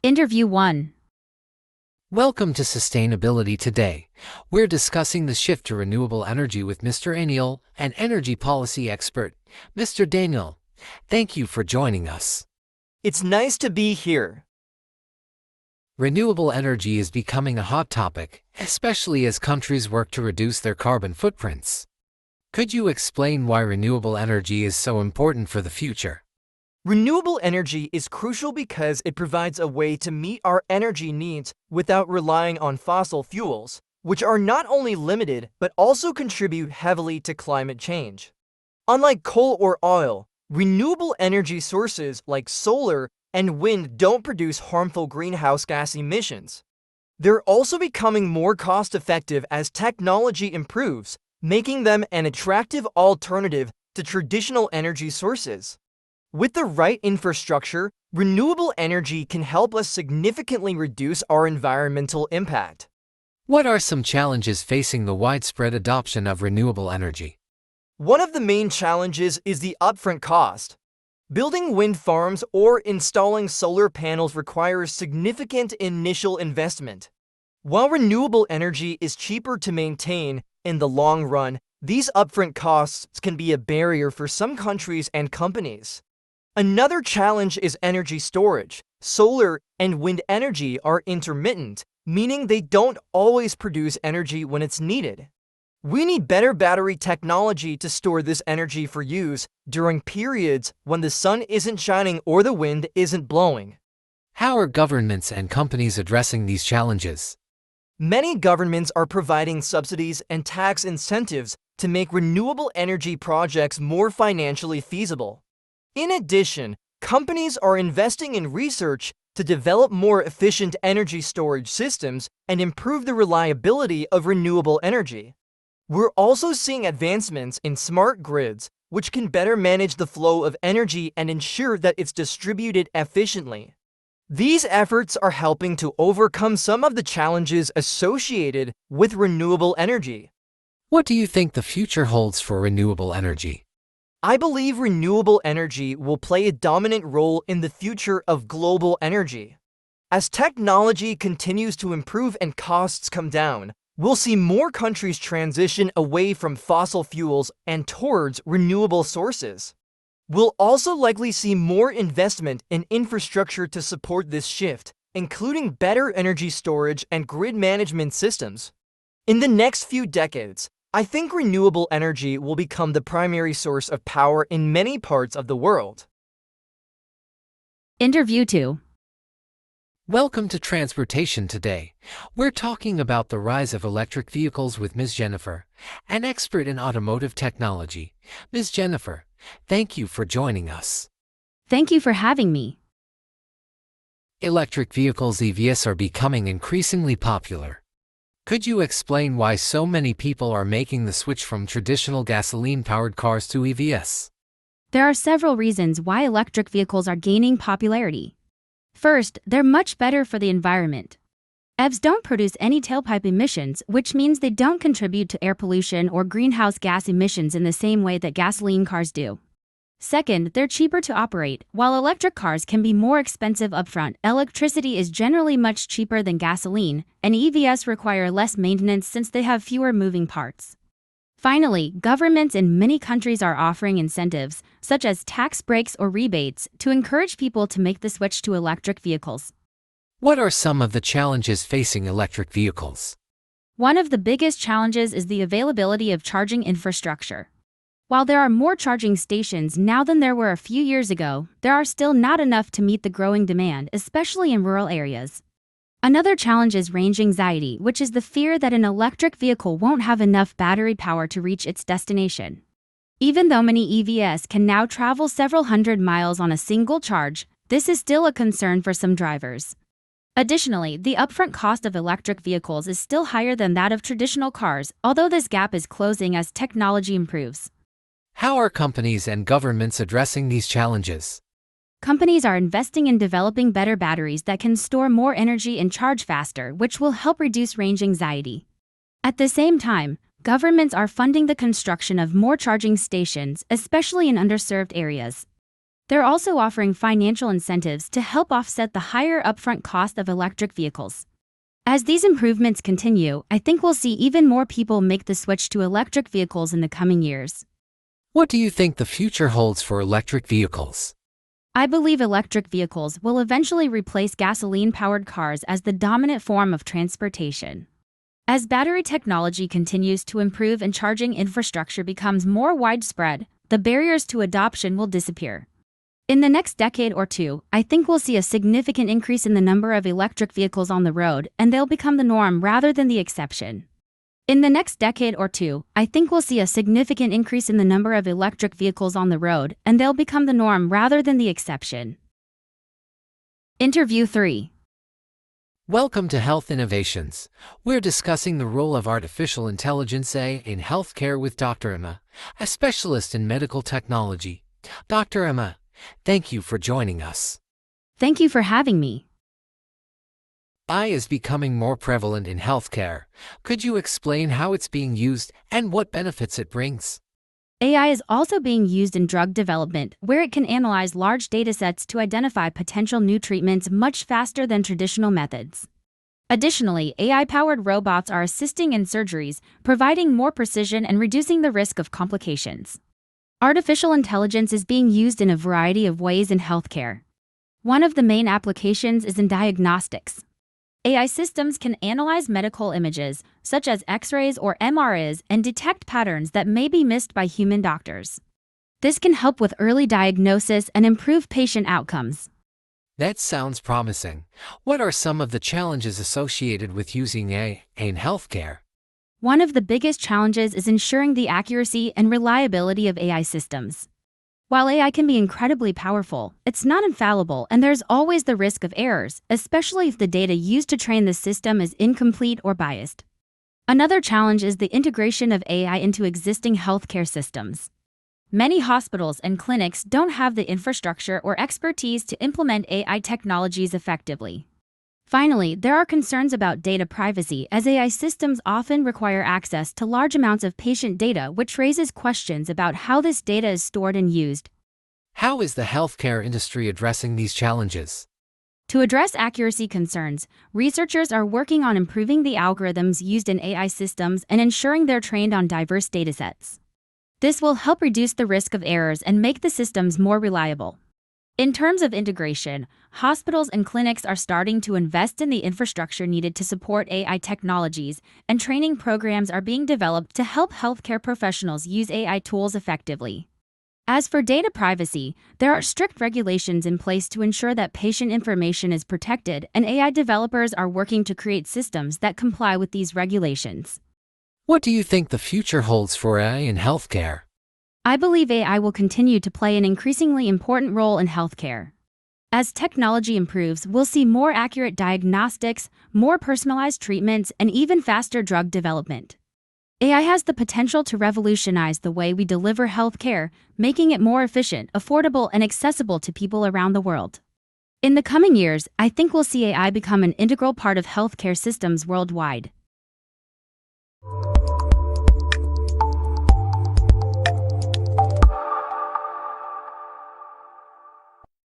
Interview 1. Welcome to Sustainability Today. We're discussing the shift to renewable energy with Mr. Anil, an energy policy expert. Mr. Daniel, thank you for joining us. It's nice to be here. Renewable energy is becoming a hot topic, especially as countries work to reduce their carbon footprints. Could you explain why renewable energy is so important for the future? Renewable energy is crucial because it provides a way to meet our energy needs without relying on fossil fuels, which are not only limited but also contribute heavily to climate change. Unlike coal or oil, renewable energy sources like solar and wind don't produce harmful greenhouse gas emissions. They're also becoming more cost-effective as technology improves, making them an attractive alternative to traditional energy sources. With the right infrastructure, renewable energy can help us significantly reduce our environmental impact. What are some challenges facing the widespread adoption of renewable energy? One of the main challenges is the upfront cost. Building wind farms or installing solar panels requires significant initial investment. While renewable energy is cheaper to maintain in the long run, these upfront costs can be a barrier for some countries and companies. Another challenge is energy storage. Solar and wind energy are intermittent, meaning they don't always produce energy when it's needed. We need better battery technology to store this energy for use during periods when the sun isn't shining or the wind isn't blowing. How are governments and companies addressing these challenges? Many governments are providing subsidies and tax incentives to make renewable energy projects more financially feasible. In addition, companies are investing in research to develop more efficient energy storage systems and improve the reliability of renewable energy. We're also seeing advancements in smart grids, which can better manage the flow of energy and ensure that it's distributed efficiently. These efforts are helping to overcome some of the challenges associated with renewable energy. What do you think the future holds for renewable energy? I believe renewable energy will play a dominant role in the future of global energy. As technology continues to improve and costs come down, we'll see more countries transition away from fossil fuels and towards renewable sources. We'll also likely see more investment in infrastructure to support this shift, including better energy storage and grid management systems. In the next few decades, I think renewable energy will become the primary source of power in many parts of the world. Interview 2. Welcome to Transportation Today. We're talking about the rise of electric vehicles with Ms. Jennifer, an expert in automotive technology. Ms. Jennifer, thank you for joining us. Thank you for having me. Electric vehicles EVs are becoming increasingly popular. Could you explain why so many people are making the switch from traditional gasoline-powered cars to EVs? There are several reasons why electric vehicles are gaining popularity. First, they're much better for the environment. EVs don't produce any tailpipe emissions, which means they don't contribute to air pollution or greenhouse gas emissions in the same way that gasoline cars do. Second, they're cheaper to operate. While electric cars can be more expensive upfront, electricity is generally much cheaper than gasoline, and EVs require less maintenance since they have fewer moving parts. Finally, governments in many countries are offering incentives, such as tax breaks or rebates, to encourage people to make the switch to electric vehicles. What are some of the challenges facing electric vehicles? One of the biggest challenges is the availability of charging infrastructure. While there are more charging stations now than there were a few years ago, there are still not enough to meet the growing demand, especially in rural areas. Another challenge is range anxiety, which is the fear that an electric vehicle won't have enough battery power to reach its destination. Even though many EVs can now travel several hundred miles on a single charge, this is still a concern for some drivers. Additionally, the upfront cost of electric vehicles is still higher than that of traditional cars, although this gap is closing as technology improves. How are companies and governments addressing these challenges? Companies are investing in developing better batteries that can store more energy and charge faster, which will help reduce range anxiety. At the same time, governments are funding the construction of more charging stations, especially in underserved areas. They're also offering financial incentives to help offset the higher upfront cost of electric vehicles. As these improvements continue, I think we'll see even more people make the switch to electric vehicles in the coming years. What do you think the future holds for electric vehicles? I believe electric vehicles will eventually replace gasoline-powered cars as the dominant form of transportation. As battery technology continues to improve and charging infrastructure becomes more widespread, the barriers to adoption will disappear. In the next decade or two, I think we'll see a significant increase in the number of electric vehicles on the road, and they'll become the norm rather than the exception. In the next decade or two, I think we'll see a significant increase in the number of electric vehicles on the road, and they'll become the norm rather than the exception. Interview 3. Welcome to Health Innovations. We're discussing the role of artificial intelligence AI in healthcare with Dr. Emma, a specialist in medical technology. Dr. Emma, thank you for joining us. Thank you for having me. AI is becoming more prevalent in healthcare. Could you explain how it's being used and what benefits it brings? AI is also being used in drug development, where it can analyze large datasets to identify potential new treatments much faster than traditional methods. Additionally, AI-powered robots are assisting in surgeries, providing more precision and reducing the risk of complications. Artificial intelligence is being used in a variety of ways in healthcare. One of the main applications is in diagnostics. AI systems can analyze medical images, such as X-rays or MRIs, and detect patterns that may be missed by human doctors. This can help with early diagnosis and improve patient outcomes. That sounds promising. What are some of the challenges associated with using AI in healthcare? One of the biggest challenges is ensuring the accuracy and reliability of AI systems. While AI can be incredibly powerful, it's not infallible, and there's always the risk of errors, especially if the data used to train the system is incomplete or biased. Another challenge is the integration of AI into existing healthcare systems. Many hospitals and clinics don't have the infrastructure or expertise to implement AI technologies effectively. Finally, there are concerns about data privacy, as AI systems often require access to large amounts of patient data, which raises questions about how this data is stored and used. How is the healthcare industry addressing these challenges? To address accuracy concerns, researchers are working on improving the algorithms used in AI systems and ensuring they're trained on diverse datasets. This will help reduce the risk of errors and make the systems more reliable. In terms of integration, hospitals and clinics are starting to invest in the infrastructure needed to support AI technologies, and training programs are being developed to help healthcare professionals use AI tools effectively. As for data privacy, there are strict regulations in place to ensure that patient information is protected, and AI developers are working to create systems that comply with these regulations. What do you think the future holds for AI in healthcare? I believe AI will continue to play an increasingly important role in healthcare. As technology improves, we'll see more accurate diagnostics, more personalized treatments, and even faster drug development. AI has the potential to revolutionize the way we deliver healthcare, making it more efficient, affordable, and accessible to people around the world. In the coming years, I think we'll see AI become an integral part of healthcare systems worldwide.